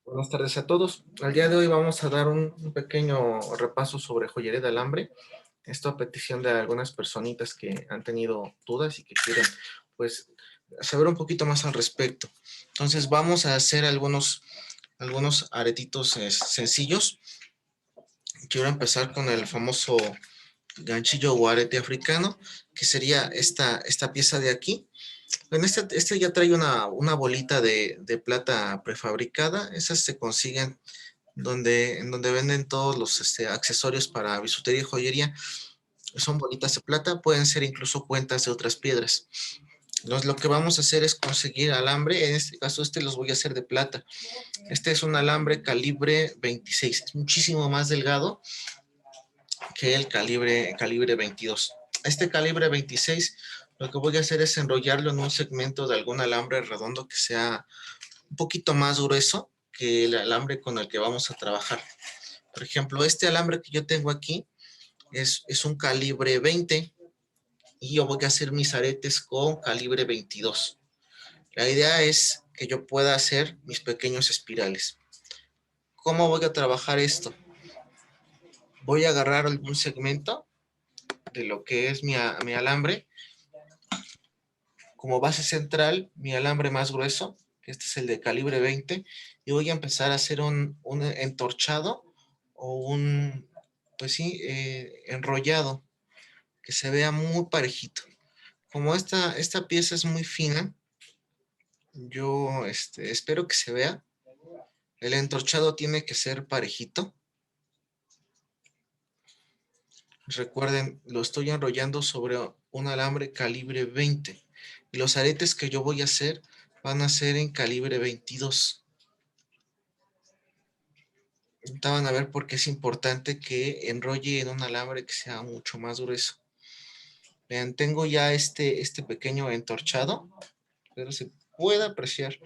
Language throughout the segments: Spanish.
Buenas tardes a todos. Al día de hoy vamos a dar un pequeño repaso sobre joyería de alambre. Esto a petición de algunas personitas que han tenido dudas y que quieren, pues, saber un poquito más al respecto. Entonces vamos a hacer algunos aretitos sencillos. Quiero empezar con el famoso ganchillo o arete africano, que sería esta pieza de aquí. En este ya trae una bolita de plata prefabricada. Esas se consiguen en donde venden todos los accesorios para bisutería y joyería. Son bolitas de plata, pueden ser incluso cuentas de otras piedras. Entonces, lo que vamos a hacer es conseguir alambre. En este caso, los voy a hacer de plata. Este es un alambre calibre 26, es muchísimo más delgado que el calibre 22. Este calibre 26, lo que voy a hacer es enrollarlo en un segmento de algún alambre redondo que sea un poquito más grueso que el alambre con el que vamos a trabajar. Por ejemplo, este alambre que yo tengo aquí es un calibre 20 y yo voy a hacer mis aretes con calibre 22. La idea es que yo pueda hacer mis pequeños espirales. ¿Cómo voy a trabajar esto? Voy a agarrar algún segmento de lo que es mi alambre. Como base central, mi alambre más grueso, que este es el de calibre 20, y voy a empezar a hacer un entorchado o pues sí, enrollado, que se vea muy parejito. Como esta pieza es muy fina, yo espero que se vea. El entorchado tiene que ser parejito. Recuerden, lo estoy enrollando sobre un alambre calibre 20. Y los aretes que yo voy a hacer van a ser en calibre 22. Ahorita van a ver por qué es importante que enrolle en un alambre que sea mucho más grueso. Vean, tengo ya este pequeño entorchado, pero se puede apreciar.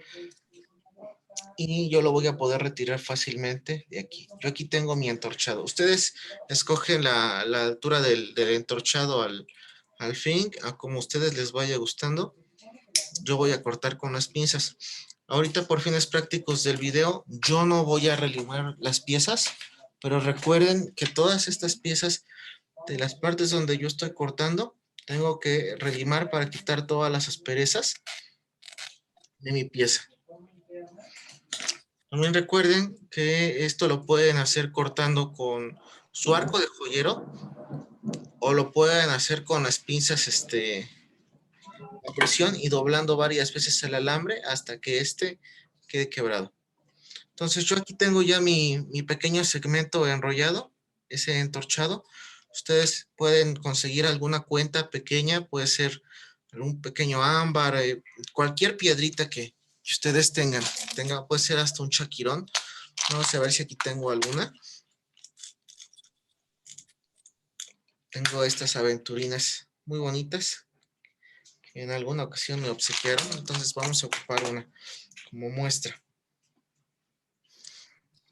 Y yo lo voy a poder retirar fácilmente de aquí. Yo aquí tengo mi entorchado. Ustedes escogen la altura del entorchado al fin, a como ustedes les vaya gustando. Yo voy a cortar con las pinzas. Ahorita por fines prácticos del video, yo no voy a relimar las piezas, pero recuerden que todas estas piezas de las partes donde yo estoy cortando, tengo que relimar para quitar todas las asperezas de mi pieza. También recuerden que esto lo pueden hacer cortando con su arco de joyero o lo pueden hacer con las pinzas a presión y doblando varias veces el alambre hasta que quede quebrado. Entonces yo aquí tengo ya mi pequeño segmento enrollado, ese entorchado. Ustedes pueden conseguir alguna cuenta pequeña, puede ser un pequeño ámbar, cualquier piedrita que ustedes tengan, puede ser hasta un chaquirón. Vamos a ver si aquí tengo alguna. Tengo estas aventurinas muy bonitas que en alguna ocasión me obsequiaron, entonces vamos a ocupar una como muestra.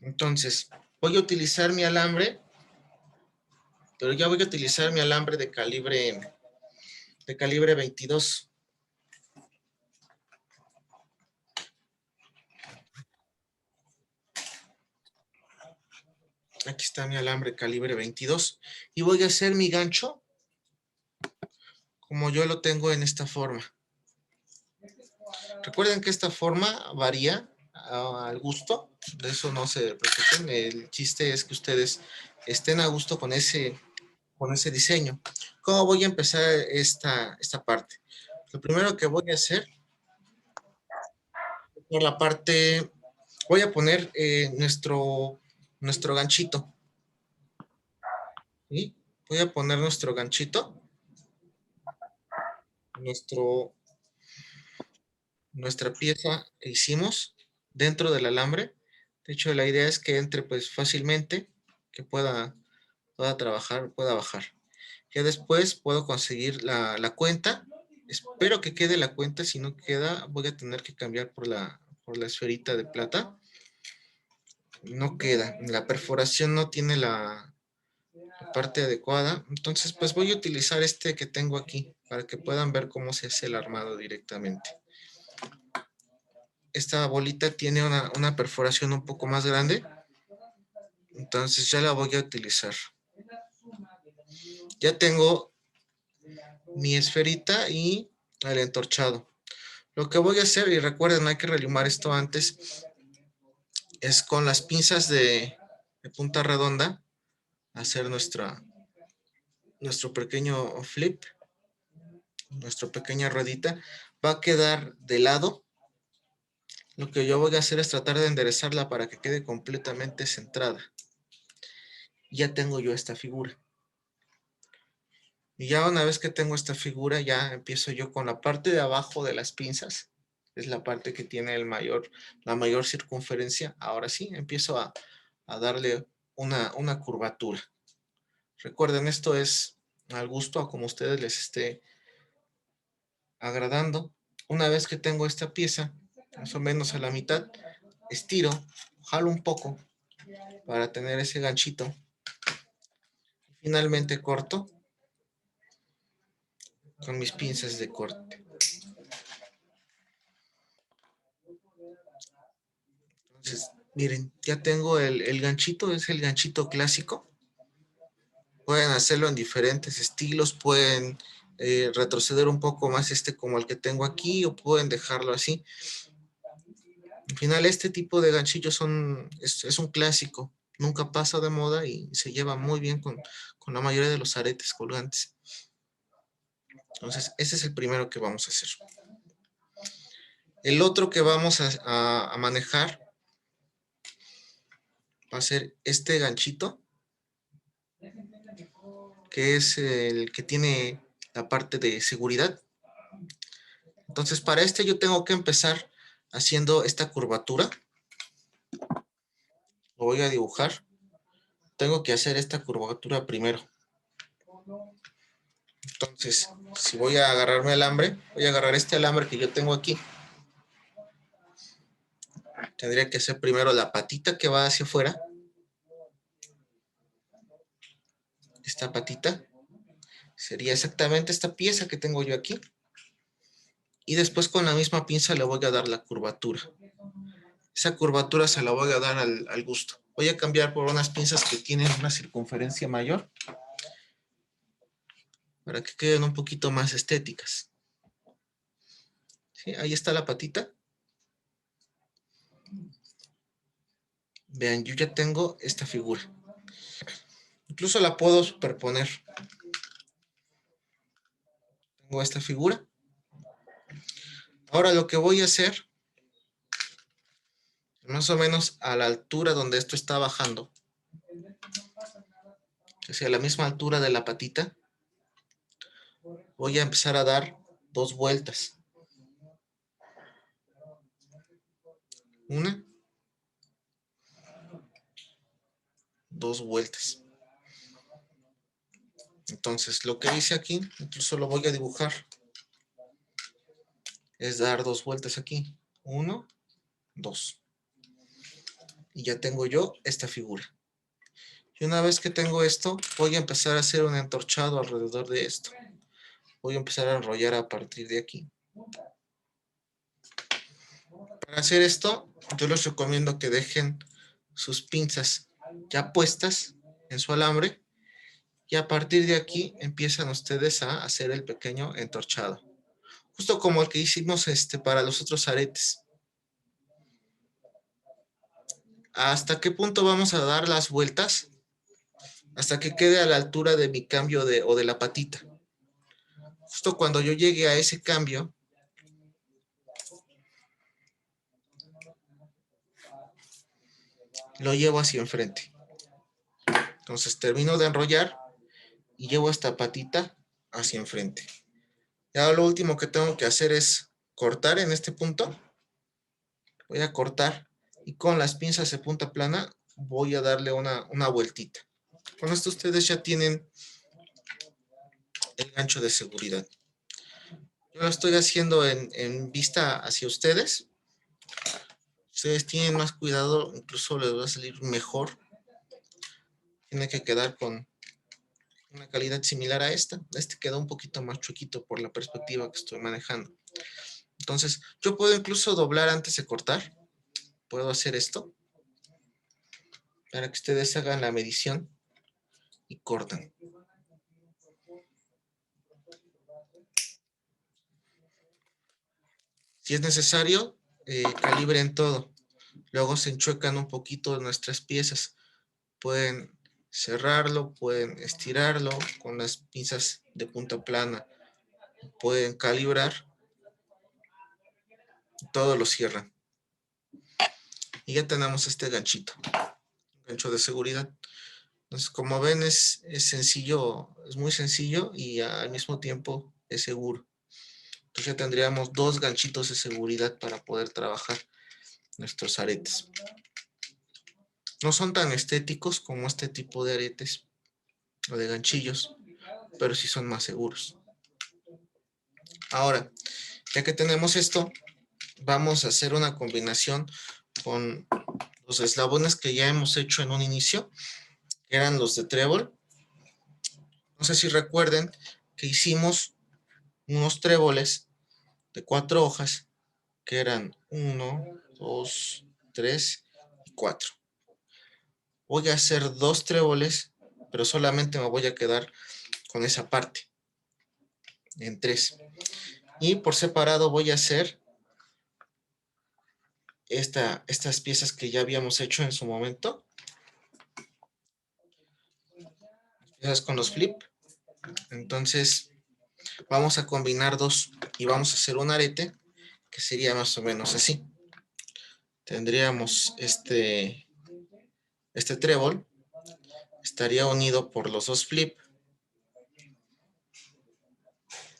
Entonces, voy a utilizar mi alambre, pero ya voy a utilizar mi alambre de calibre 22. Aquí está mi alambre calibre 22 y voy a hacer mi gancho como yo lo tengo en esta forma. Recuerden que esta forma varía al gusto, de eso no se preocupen, el chiste es que ustedes estén a gusto con ese diseño. ¿Cómo voy a empezar esta parte? Lo primero que voy a hacer por la parte, voy a poner nuestro ganchito. ¿Sí? Voy a poner nuestro ganchito, nuestro, nuestra pieza que hicimos dentro del alambre. De hecho, la idea es que entre pues fácilmente, que pueda trabajar, pueda bajar. Ya después puedo conseguir la cuenta. Espero que quede la cuenta. Si no queda, voy a tener que cambiar por la esferita de plata. No queda. La perforación no tiene la parte adecuada. Entonces, pues voy a utilizar este que tengo aquí para que puedan ver cómo se hace el armado directamente. esta bolita tiene una perforación un poco más grande. Entonces ya la voy a utilizar. Ya tengo mi esferita y el entorchado. Lo que voy a hacer, y recuerden, hay que relimar esto antes, es con las pinzas de punta redonda hacer nuestro pequeño flip, nuestra pequeña ruedita. Va a quedar de lado. Lo que yo voy a hacer es tratar de enderezarla para que quede completamente centrada. Ya tengo yo esta figura. Y ya una vez que tengo esta figura, ya empiezo yo con la parte de abajo de las pinzas. Es la parte que tiene la mayor circunferencia. Ahora sí, empiezo a darle una curvatura. Recuerden, esto es al gusto, a como ustedes les esté agradando. Una vez que tengo esta pieza, más o menos a la mitad, estiro, jalo un poco para tener ese ganchito. Finalmente corto con mis pinzas de corte. Entonces, miren, ya tengo el ganchito, es el ganchito clásico. Pueden hacerlo en diferentes estilos, pueden retroceder un poco más como el que tengo aquí, o pueden dejarlo así. Al final, este tipo de ganchillos es un clásico, nunca pasa de moda y se lleva muy bien con la mayoría de los aretes colgantes. Entonces, ese es el primero que vamos a hacer. El otro que vamos a manejar va a ser este ganchito, que es el que tiene la parte de seguridad. Entonces, para este yo tengo que empezar haciendo esta curvatura. Lo voy a dibujar. Tengo que hacer esta curvatura primero. Entonces, si voy a agarrarme alambre, voy a agarrar este alambre que yo tengo aquí. Tendría que hacer primero la patita que va hacia afuera. Esta patita sería exactamente esta pieza que tengo yo aquí. Y después con la misma pinza le voy a dar la curvatura. Esa curvatura se la voy a dar al gusto. Voy a cambiar por unas pinzas que tienen una circunferencia mayor para que queden un poquito más estéticas. ¿Sí? Ahí está la patita. Vean, yo ya tengo esta figura. Incluso la puedo superponer. Tengo esta figura. Ahora lo que voy a hacer, más o menos a la altura donde esto está bajando, hacia la misma altura de la patita, voy a empezar a dar 2 vueltas. Una, 2 vueltas. Entonces, lo que hice aquí, incluso lo voy a dibujar, es dar 2 vueltas aquí. 1, 2. Y ya tengo yo esta figura. Y una vez que tengo esto, voy a empezar a hacer un entorchado alrededor de esto. Voy a empezar a enrollar a partir de aquí. Para hacer esto, yo les recomiendo que dejen sus pinzas ya puestas en su alambre y a partir de aquí empiezan ustedes a hacer el pequeño entorchado. Justo como el que hicimos para los otros aretes. ¿Hasta qué punto vamos a dar las vueltas? Hasta que quede a la altura de mi cambio o de la patita. Justo cuando yo llegue a ese cambio, lo llevo hacia enfrente. Entonces termino de enrollar y llevo esta patita hacia enfrente. Ya lo último que tengo que hacer es cortar en este punto. Voy a cortar y con las pinzas de punta plana voy a darle una vueltita. Con esto ustedes ya tienen el gancho de seguridad. Yo lo estoy haciendo en vista hacia ustedes. Ustedes tienen más cuidado, incluso les va a salir mejor. Tiene que quedar con una calidad similar a esta. Este queda un poquito más chuequito por la perspectiva que estoy manejando. Entonces, yo puedo incluso doblar antes de cortar. Puedo hacer esto para que ustedes hagan la medición y cortan. Si es necesario, calibren todo. Luego se enchuecan un poquito nuestras piezas. Pueden cerrarlo, pueden estirarlo con las pinzas de punta plana. Pueden calibrar. Todo lo cierran. Y ya tenemos este ganchito. Gancho de seguridad. Entonces, como ven, es sencillo, es muy sencillo y al mismo tiempo es seguro. Entonces ya tendríamos 2 ganchitos de seguridad para poder trabajar nuestros aretes. No son tan estéticos como este tipo de aretes o de ganchillos, pero sí son más seguros. Ahora, ya que tenemos esto, vamos a hacer una combinación con los eslabones que ya hemos hecho en un inicio, que eran los de trébol. No sé si recuerden que hicimos unos tréboles de 4 hojas, que eran 1, 2, 3 y 4. Voy a hacer 2 tréboles, pero solamente me voy a quedar con esa parte, en 3. Y por separado voy a hacer estas piezas que ya habíamos hecho en su momento. Piezas con los flip. Entonces vamos a combinar 2 y vamos a hacer un arete que sería más o menos así. Tendríamos este trébol, estaría unido por los 2 flip.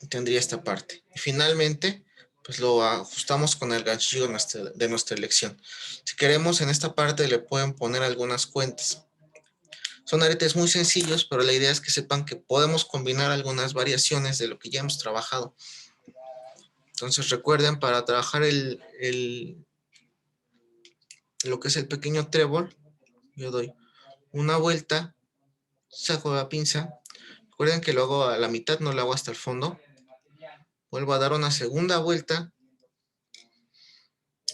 Tendría esta parte. Y finalmente, pues lo ajustamos con el ganchillo de nuestra elección. Si queremos, en esta parte le pueden poner algunas cuentas. Son aretes muy sencillos, pero la idea es que sepan que podemos combinar algunas variaciones de lo que ya hemos trabajado. Entonces recuerden, para trabajar lo que es el pequeño trébol, yo doy una vuelta, saco la pinza. Recuerden que lo hago a la mitad, no lo hago hasta el fondo. Vuelvo a dar una segunda vuelta.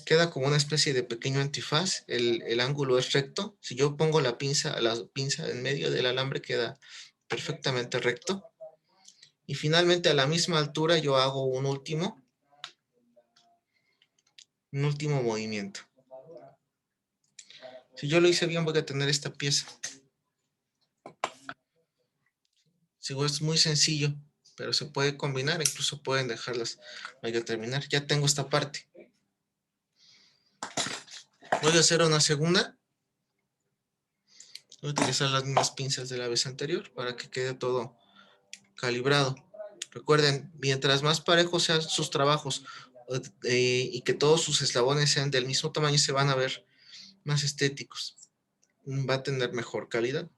Queda como una especie de pequeño antifaz. El ángulo es recto. Si yo pongo la pinza en medio del alambre, queda perfectamente recto. Y finalmente, a la misma altura, yo hago un último movimiento. Si yo lo hice bien, voy a tener esta pieza. Es muy sencillo, pero se puede combinar, incluso pueden dejarlas. Voy a terminar. Ya tengo esta parte. Voy a hacer una segunda. Voy a utilizar las mismas pinzas de la vez anterior para que quede todo calibrado. Recuerden, mientras más parejos sean sus trabajos y que todos sus eslabones sean del mismo tamaño, se van a ver más estéticos. Va a tener mejor calidad.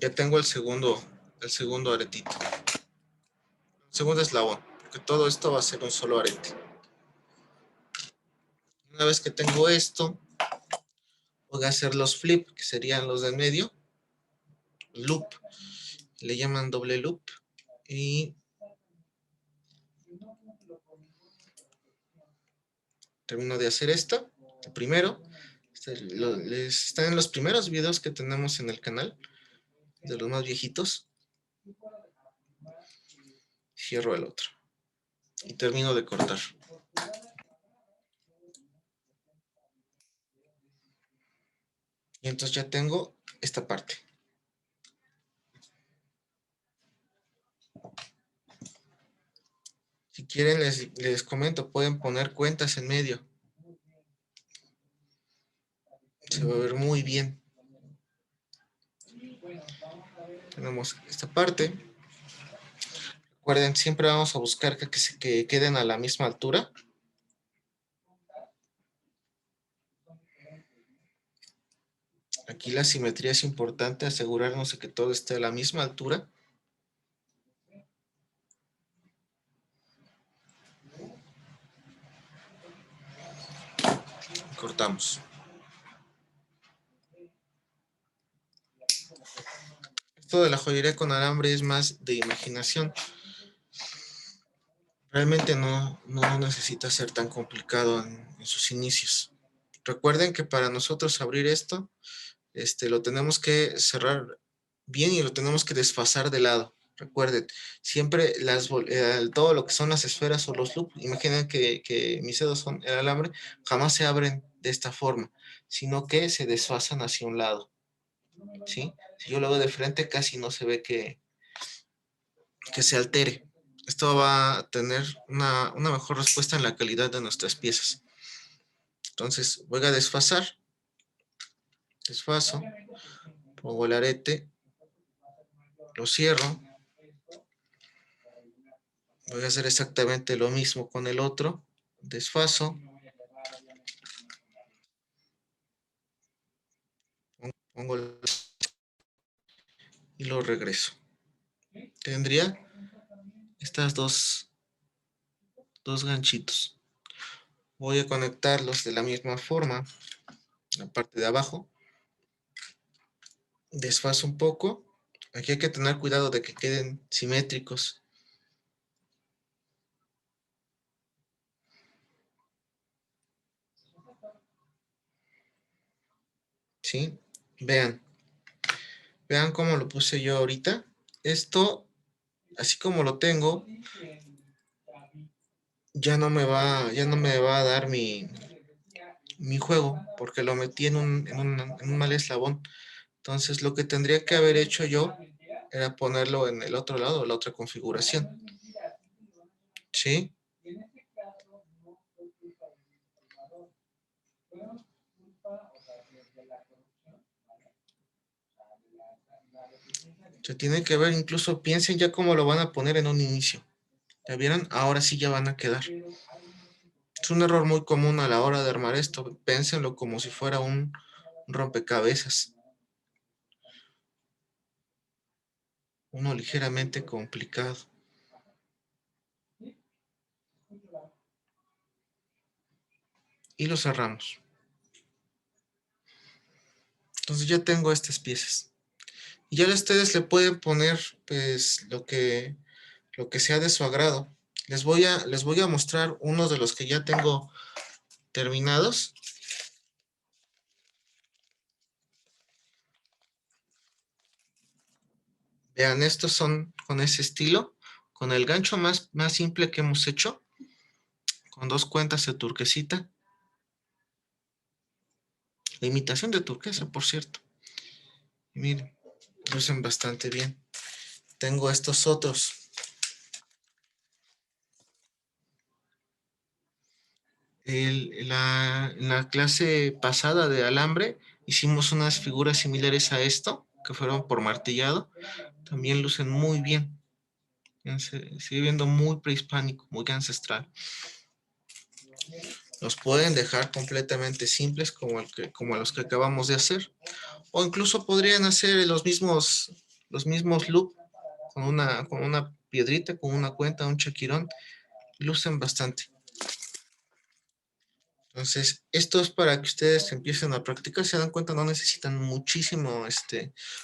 Ya tengo el segundo aretito. El segundo eslabón, porque todo esto va a ser un solo arete. Una vez que tengo esto, voy a hacer los flip, que serían los del medio. Loop, le llaman doble loop. Y termino de hacer esto, el primero. Están en los primeros videos que tenemos en el canal, de los más viejitos. Cierro el otro y termino de cortar. Y entonces ya tengo esta parte. Si quieren, les comento, pueden poner cuentas en medio. Se va a ver muy bien. Tenemos esta parte. Recuerden, siempre vamos a buscar que queden a la misma altura. Aquí la simetría es importante, asegurarnos de que todo esté a la misma altura. Cortamos. Esto de la joyería con alambre es más de imaginación. Realmente no necesita ser tan complicado en sus inicios. Recuerden que para nosotros abrir esto, lo tenemos que cerrar bien y lo tenemos que desfasar de lado. Recuerden, siempre todo lo que son las esferas o los loops, imaginen que mis dedos son el alambre, jamás se abren de esta forma, sino que se desfasan hacia un lado. ¿Sí? Si yo lo hago de frente, casi no se ve que se altere. Esto va a tener una mejor respuesta en la calidad de nuestras piezas. Entonces voy a desfasar, desfaso, pongo el arete, lo cierro. Voy a hacer exactamente lo mismo con el otro, desfaso, pongo y lo regreso. Tendría estas dos ganchitos. Voy a conectarlos de la misma forma, la parte de abajo. Desfaso un poco. Aquí hay que tener cuidado de que queden simétricos. ¿Sí? Vean cómo lo puse yo ahorita. Esto, así como lo tengo, ya no me va a dar mi juego, porque lo metí en un mal eslabón. Entonces, lo que tendría que haber hecho yo era ponerlo en el otro lado, la otra configuración. ¿Sí? Se tiene que ver, incluso piensen ya cómo lo van a poner en un inicio. ¿Ya vieron? Ahora sí ya van a quedar. Es un error muy común a la hora de armar esto. Pénsenlo como si fuera un rompecabezas. Uno ligeramente complicado. Y lo cerramos. Entonces ya tengo estas piezas. Y ya ustedes le pueden poner pues lo que sea de su agrado. Les voy a mostrar uno de los que ya tengo terminados. Vean, estos son con ese estilo, con el gancho más simple que hemos hecho, con 2 cuentas de turquesita. La imitación de turquesa, por cierto. Y miren, lucen bastante bien. Tengo estos otros. En la clase pasada de alambre hicimos unas figuras similares a esto, que fueron por martillado. También lucen muy bien. Se sigue viendo muy prehispánico, muy ancestral. Los pueden dejar completamente simples como los que acabamos de hacer. O incluso podrían hacer los mismos loop con una piedrita, con una cuenta, un chaquirón. Lucen bastante. Entonces, esto es para que ustedes empiecen a practicar. Se dan cuenta, no necesitan muchísimo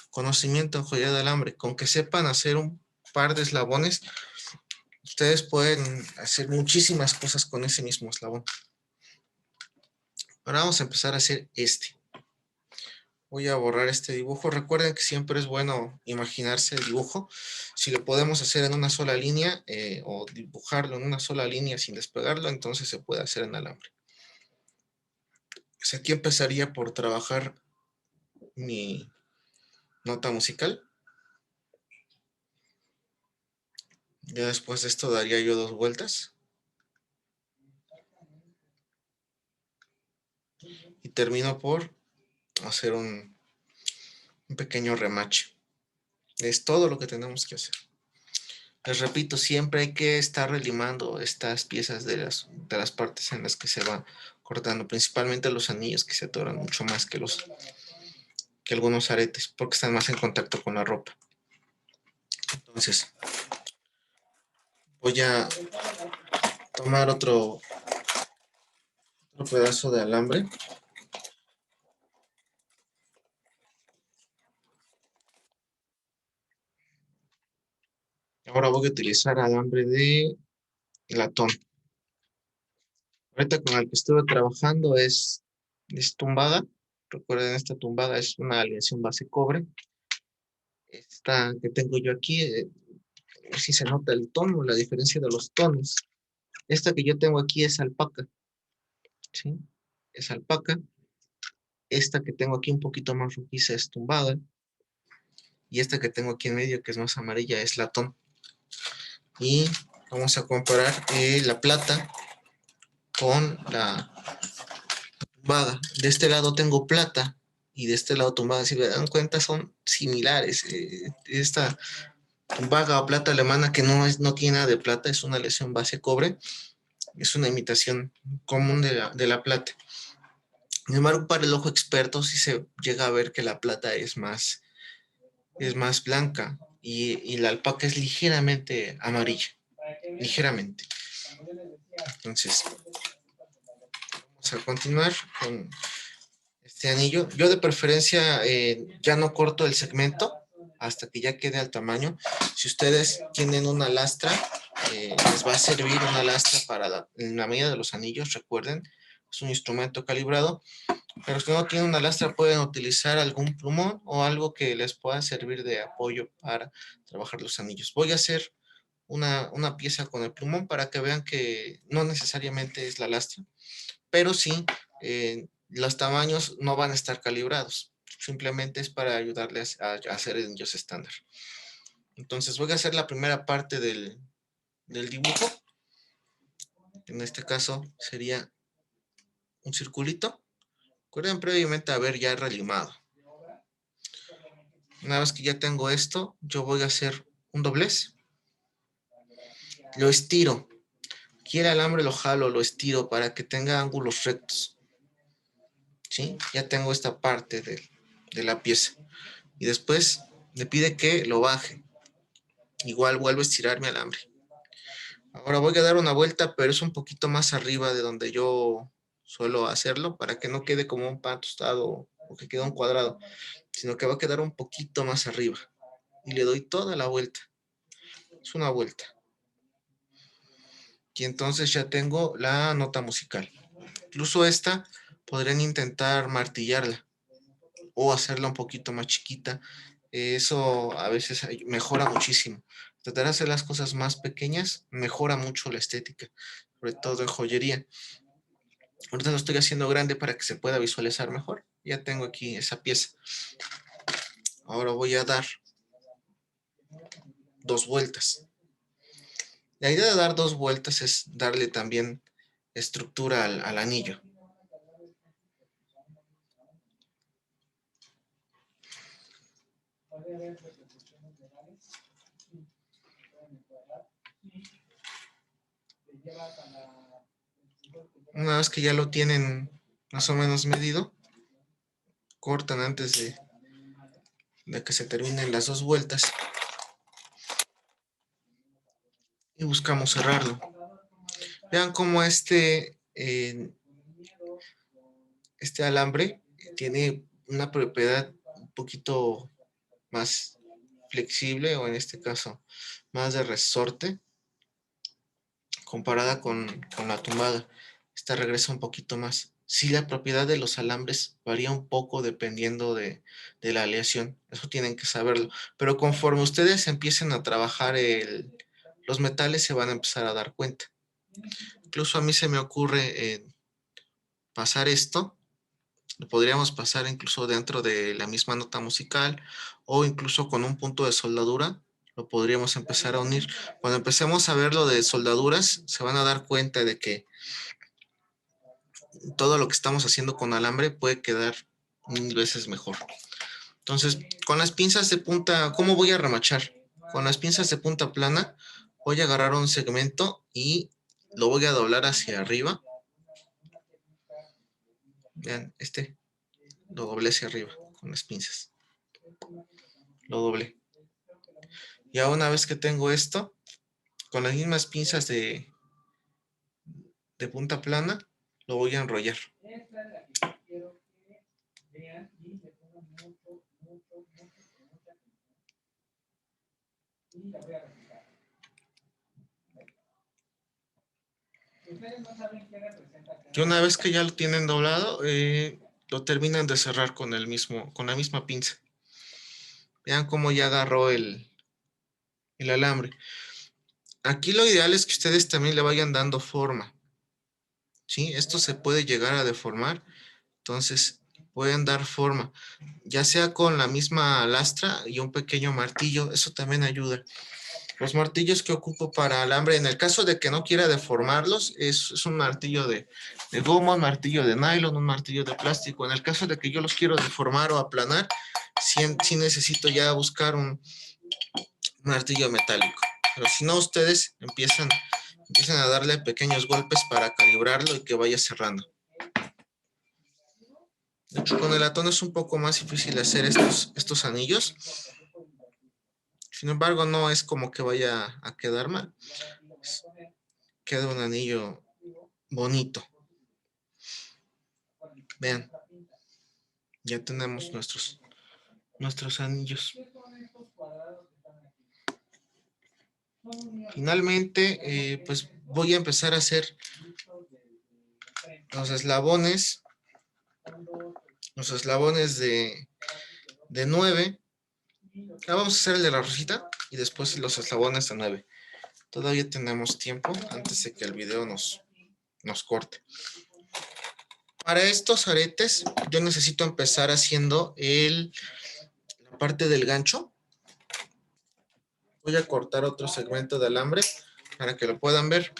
conocimiento en joyería de alambre. Con que sepan hacer un par de eslabones, ustedes pueden hacer muchísimas cosas con ese mismo eslabón. Ahora vamos a empezar a hacer Voy a borrar este dibujo. Recuerden que siempre es bueno imaginarse el dibujo. Si lo podemos hacer en una sola línea o dibujarlo en una sola línea sin despegarlo, entonces se puede hacer en alambre. Pues aquí empezaría por trabajar mi nota musical. Ya después de esto daría yo 2 vueltas. Y termino por hacer un pequeño remache. Es todo lo que tenemos que hacer. Les repito, siempre hay que estar relimando estas piezas de las partes en las que se va cortando, principalmente los anillos, que se atoran mucho más que algunos aretes, porque están más en contacto con la ropa. Entonces, voy a tomar otro pedazo de alambre. Ahora voy a utilizar alambre de latón. Ahorita con el que estuve trabajando es tumbada. Recuerden, esta tumbada es una aleación base cobre. Esta que tengo yo aquí, a ver si se nota el tono, la diferencia de los tonos. Esta que yo tengo aquí es alpaca, ¿sí? Es alpaca. Esta que tengo aquí un poquito más rojiza es tumbada. Y esta que tengo aquí en medio, que es más amarilla, es latón. Y vamos a comparar la plata con la tumbada. De este lado tengo plata y de este lado tumbada. Si me dan cuenta, son similares. Esta tumbada o plata alemana que no tiene nada de plata, es una aleación base cobre. Es una imitación común de la plata. Sin embargo, para el ojo experto sí se llega a ver que la plata es más blanca y la alpaca es ligeramente amarilla, ligeramente. Entonces, vamos a continuar con este anillo. Yo de preferencia ya no corto el segmento hasta que ya quede al tamaño. Si ustedes tienen una lastra, les va a servir una lastra para en la medida de los anillos, recuerden, es un instrumento calibrado. Pero si no tienen una lastra, pueden utilizar algún plumón o algo que les pueda servir de apoyo para trabajar los anillos. Voy a hacer una pieza con el plumón para que vean que no necesariamente es la lastra, pero sí los tamaños no van a estar calibrados. Simplemente es para ayudarles a hacer anillos estándar. Entonces voy a hacer la primera parte del dibujo. En este caso sería un circulito. Recuerden previamente haber ya relimado. Una vez que ya tengo esto, yo voy a hacer un doblez. Lo estiro. Aquí el alambre lo jalo, lo estiro para que tenga ángulos rectos. ¿Sí? Ya tengo esta parte de la pieza. Y después me pide que lo baje. Igual vuelvo a estirar mi alambre. Ahora voy a dar una vuelta, pero es un poquito más arriba de donde yo suelo hacerlo para que no quede como un pan tostado o que quede un cuadrado, sino que va a quedar un poquito más arriba. Y le doy toda la vuelta. Es una vuelta. Y entonces ya tengo la nota musical. Incluso esta podrían intentar martillarla o hacerla un poquito más chiquita. Eso a veces mejora muchísimo. Tratar de hacer las cosas más pequeñas mejora mucho la estética, sobre todo en joyería. Ahorita lo estoy haciendo grande para que se pueda visualizar mejor. Ya tengo aquí esa pieza. Ahora voy a dar 2 vueltas. La idea de dar 2 vueltas es darle también estructura al anillo. Una vez que ya lo tienen más o menos medido, cortan antes de que se terminen las 2 vueltas y buscamos cerrarlo. Vean cómo este alambre tiene una propiedad un poquito más flexible, o en este caso más de resorte comparada con la tumbada. Esta regresa un poquito más. Sí, la propiedad de los alambres varía un poco dependiendo de la aleación. Eso tienen que saberlo. Pero conforme ustedes empiecen a trabajar los metales, se van a empezar a dar cuenta. Incluso a mí se me ocurre pasar esto. Lo podríamos pasar incluso dentro de la misma nota musical o incluso con un punto de soldadura. Lo podríamos empezar a unir. Cuando empecemos a ver lo de soldaduras, se van a dar cuenta de que todo lo que estamos haciendo con alambre puede quedar 1000 veces mejor. Entonces, con las pinzas de punta, ¿cómo voy a remachar? Con las pinzas de punta plana, voy a agarrar un segmento y lo voy a doblar hacia arriba. Vean, lo doblé hacia arriba con las pinzas. Lo doblé. Y ahora una vez que tengo esto, con las mismas pinzas de punta plana, lo voy a enrollar. Y una vez que ya lo tienen doblado, lo terminan de cerrar con la misma pinza. Vean cómo ya agarró el alambre. Aquí lo ideal es que ustedes también le vayan dando forma, ¿sí? Esto se puede llegar a deformar, entonces pueden dar forma, ya sea con la misma lastra y un pequeño martillo, eso también ayuda. Los martillos que ocupo para alambre, en el caso de que no quiera deformarlos, es un martillo de goma, un martillo de nylon, un martillo de plástico. En el caso de que yo los quiero deformar o aplanar, sí necesito ya buscar un martillo metálico. Pero si no, ustedes empiezan a darle pequeños golpes para calibrarlo y que vaya cerrando. De hecho, con el latón es un poco más difícil hacer estos anillos. Sin embargo, no es como que vaya a quedar mal. Queda un anillo bonito. Vean, ya tenemos nuestros anillos. Finalmente, pues voy a empezar a hacer los eslabones de 9. Vamos a hacer el de la rosita y después los eslabones de 9. Todavía tenemos tiempo antes de que el video nos corte. Para estos aretes yo necesito empezar haciendo la parte del gancho. Voy a cortar otro segmento de alambre para que lo puedan ver.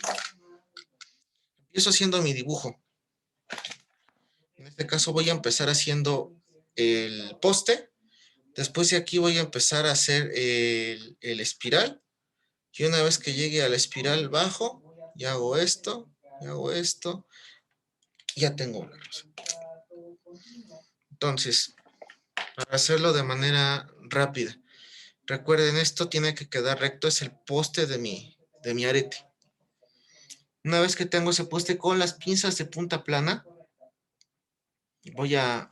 Empiezo haciendo mi dibujo. En este caso voy a empezar haciendo el poste. Después de aquí voy a empezar a hacer el espiral. Y una vez que llegue a la espiral bajo, y hago esto, y ya tengo una rosa. Entonces, para hacerlo de manera rápida, recuerden, esto tiene que quedar recto, es el poste de mi arete. Una vez que tengo ese poste con las pinzas de punta plana, voy a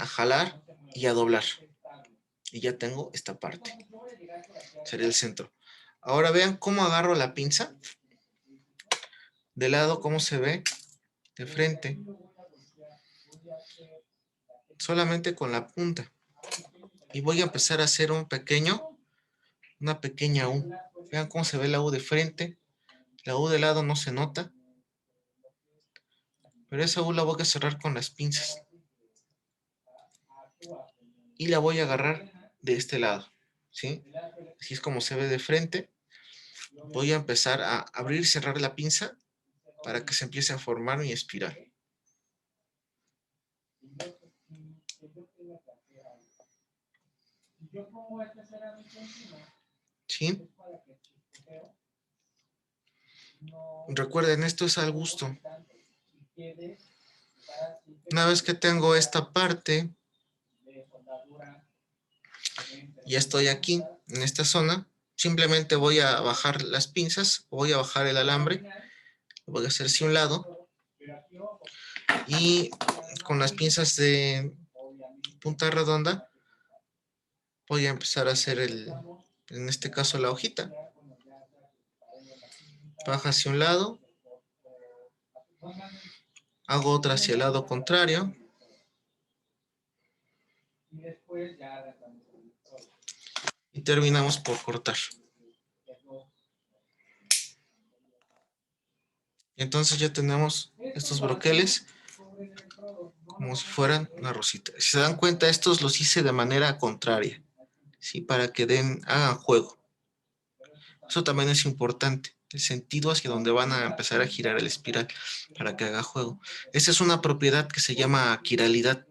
jalar y a doblar. Y ya tengo esta parte. Sería el centro. Ahora vean cómo agarro la pinza. De lado, cómo se ve. De frente. Solamente con la punta. Y voy a empezar a hacer una pequeña U. Vean cómo se ve la U de frente. La U de lado no se nota. Pero esa U la voy a cerrar con las pinzas. Y la voy a agarrar de este lado. ¿Sí? Así es como se ve de frente. Voy a empezar a abrir y cerrar la pinza para que se empiece a formar mi espiral. ¿Sí? Recuerden, esto es al gusto. Una vez que tengo esta parte, ya estoy aquí, en esta zona, simplemente voy a bajar las pinzas, voy a bajar el alambre, lo voy a hacer hacia un lado, y con las pinzas de punta redonda, voy a empezar a hacer en este caso la hojita. Baja hacia un lado, hago otra hacia el lado contrario, y terminamos por cortar. Y entonces ya tenemos estos broqueles como si fueran una rosita. Si se dan cuenta, estos los hice de manera contraria, ¿sí? Para que hagan juego. Eso también es importante, el sentido hacia donde van a empezar a girar el espiral para que haga juego. Esa es una propiedad que se llama quiralidad.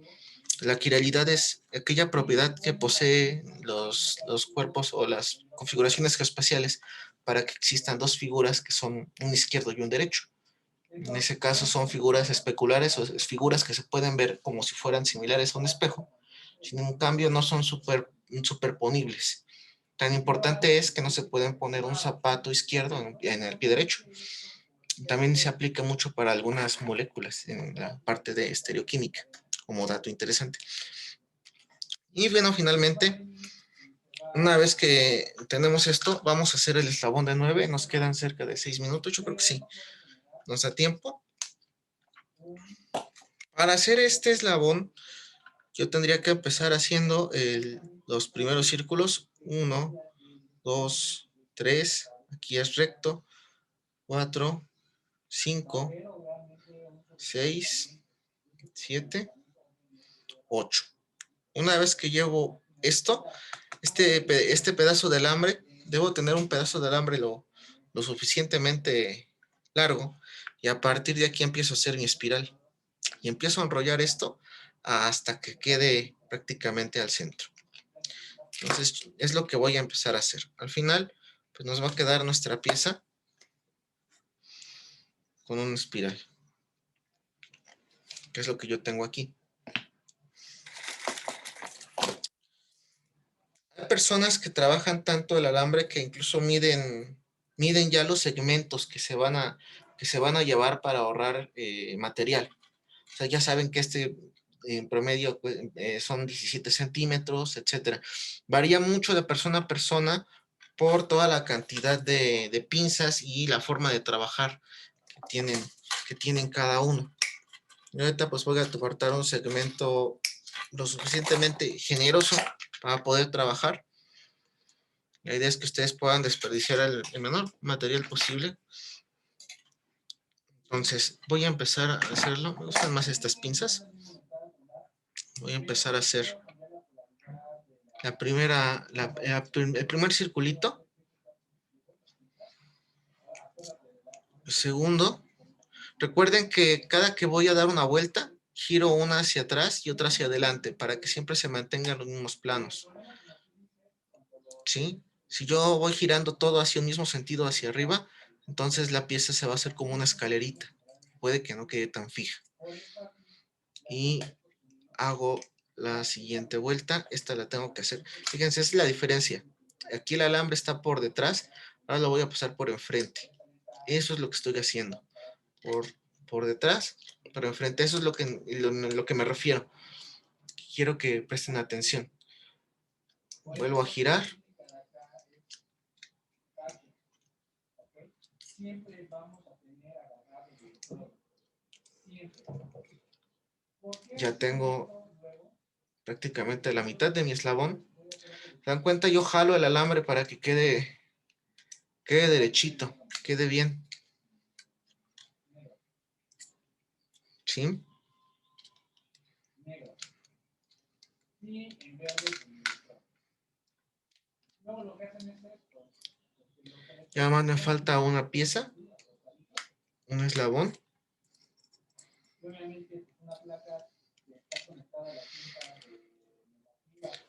La quiralidad es aquella propiedad que posee los cuerpos o las configuraciones geoespaciales para que existan dos figuras que son un izquierdo y un derecho. En ese caso son figuras especulares o figuras que se pueden ver como si fueran similares a un espejo. Sin en cambio no son superponibles. Tan importante es que no se pueden poner un zapato izquierdo en el pie derecho. También se aplica mucho para algunas moléculas en la parte de estereoquímica, como dato interesante. Y bueno, finalmente, una vez que tenemos esto, vamos a hacer el eslabón de 9. Nos quedan cerca de 6 minutos, yo creo que sí. nos da tiempo. Para hacer este eslabón, yo tendría que empezar haciendo los primeros círculos. 1, 2, 3, aquí es recto. 4, 5, 6, 7, 8. Una vez que llevo esto, este pedazo de alambre, debo tener un pedazo de alambre lo suficientemente largo, y a partir de aquí empiezo a hacer mi espiral y empiezo a enrollar esto hasta que quede prácticamente al centro. Entonces es lo que voy a empezar a hacer. Al final pues nos va a quedar nuestra pieza con una espiral, que es lo que yo tengo aquí. Hay personas que trabajan tanto el alambre que incluso miden ya los segmentos que se van a llevar para ahorrar material. O sea, ya saben que en promedio son 17 centímetros, etcétera. Varía mucho de persona a persona por toda la cantidad de pinzas y la forma de trabajar que tienen cada uno. Y ahorita pues voy a cortar un segmento lo suficientemente generoso para poder trabajar. La idea es que ustedes puedan desperdiciar el menor material posible. Entonces voy a empezar a hacerlo. Me gustan más estas pinzas. Voy a empezar a hacer el primer circulito. El segundo. Recuerden que cada que voy a dar una vuelta, giro una hacia atrás y otra hacia adelante para que siempre se mantengan los mismos planos. ¿Sí? Si yo voy girando todo hacia un mismo sentido hacia arriba, entonces la pieza se va a hacer como una escalerita. Puede que no quede tan fija. Y hago la siguiente vuelta. Esta la tengo que hacer. Fíjense, esa es la diferencia. Aquí el alambre está por detrás. Ahora lo voy a pasar por enfrente. Eso es lo que estoy haciendo. Por detrás, pero enfrente. Eso es lo que me refiero. Quiero que presten atención. Vuelvo a girar. Ya tengo prácticamente la mitad de mi eslabón. ¿Se dan cuenta? Yo jalo el alambre para que quede derechito, quede bien. ¿Sí? Ya más me falta una pieza, un eslabón.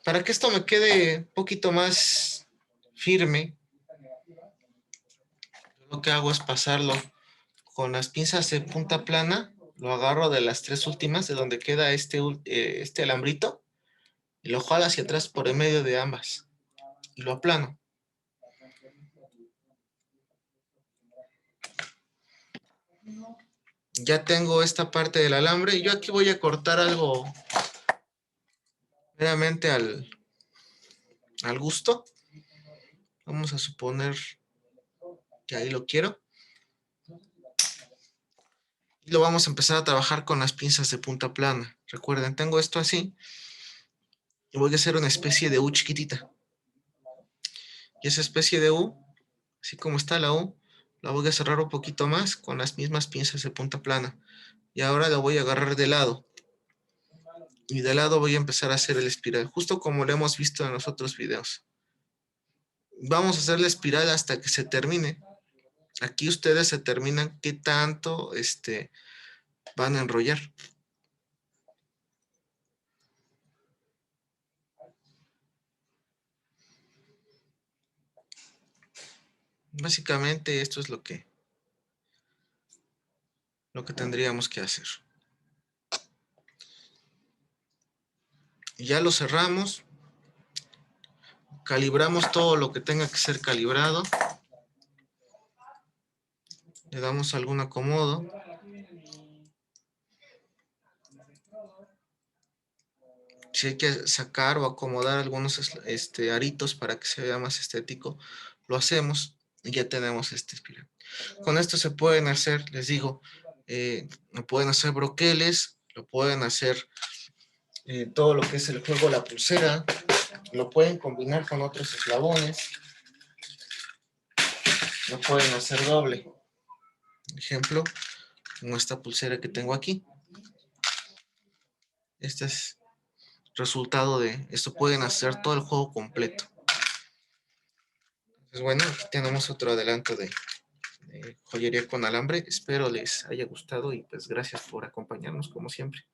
Para que esto me quede un poquito más firme, lo que hago es pasarlo con las pinzas de punta plana. Lo agarro de las tres últimas, de donde queda este alambrito, y lo jalo hacia atrás por el medio de ambas. Y lo aplano. Ya tengo esta parte del alambre. Yo aquí voy a cortar algo meramente al gusto. Vamos a suponer que ahí lo quiero. Y lo vamos a empezar a trabajar con las pinzas de punta plana. Recuerden, tengo esto así. Y voy a hacer una especie de U chiquitita. Y esa especie de U, así como está la U, la voy a cerrar un poquito más con las mismas pinzas de punta plana. Y ahora la voy a agarrar de lado. Y de lado voy a empezar a hacer el espiral, justo como lo hemos visto en los otros videos. Vamos a hacer la espiral hasta que se termine. Aquí ustedes determinan qué tanto van a enrollar. Básicamente esto es lo que tendríamos que hacer. Ya lo cerramos. Calibramos todo lo que tenga que ser calibrado. Le damos algún acomodo. Si hay que sacar o acomodar algunos aritos para que se vea más estético, lo hacemos. Y ya tenemos este espiral. Con esto se pueden hacer, les digo, pueden hacer broqueles, lo pueden hacer todo lo que es el juego, la pulsera, lo pueden combinar con otros eslabones, lo pueden hacer doble. Por ejemplo, como esta pulsera que tengo aquí. Este es resultado de esto, pueden hacer todo el juego completo. Pues bueno, aquí tenemos otro adelanto de joyería con alambre. Espero les haya gustado y pues gracias por acompañarnos como siempre.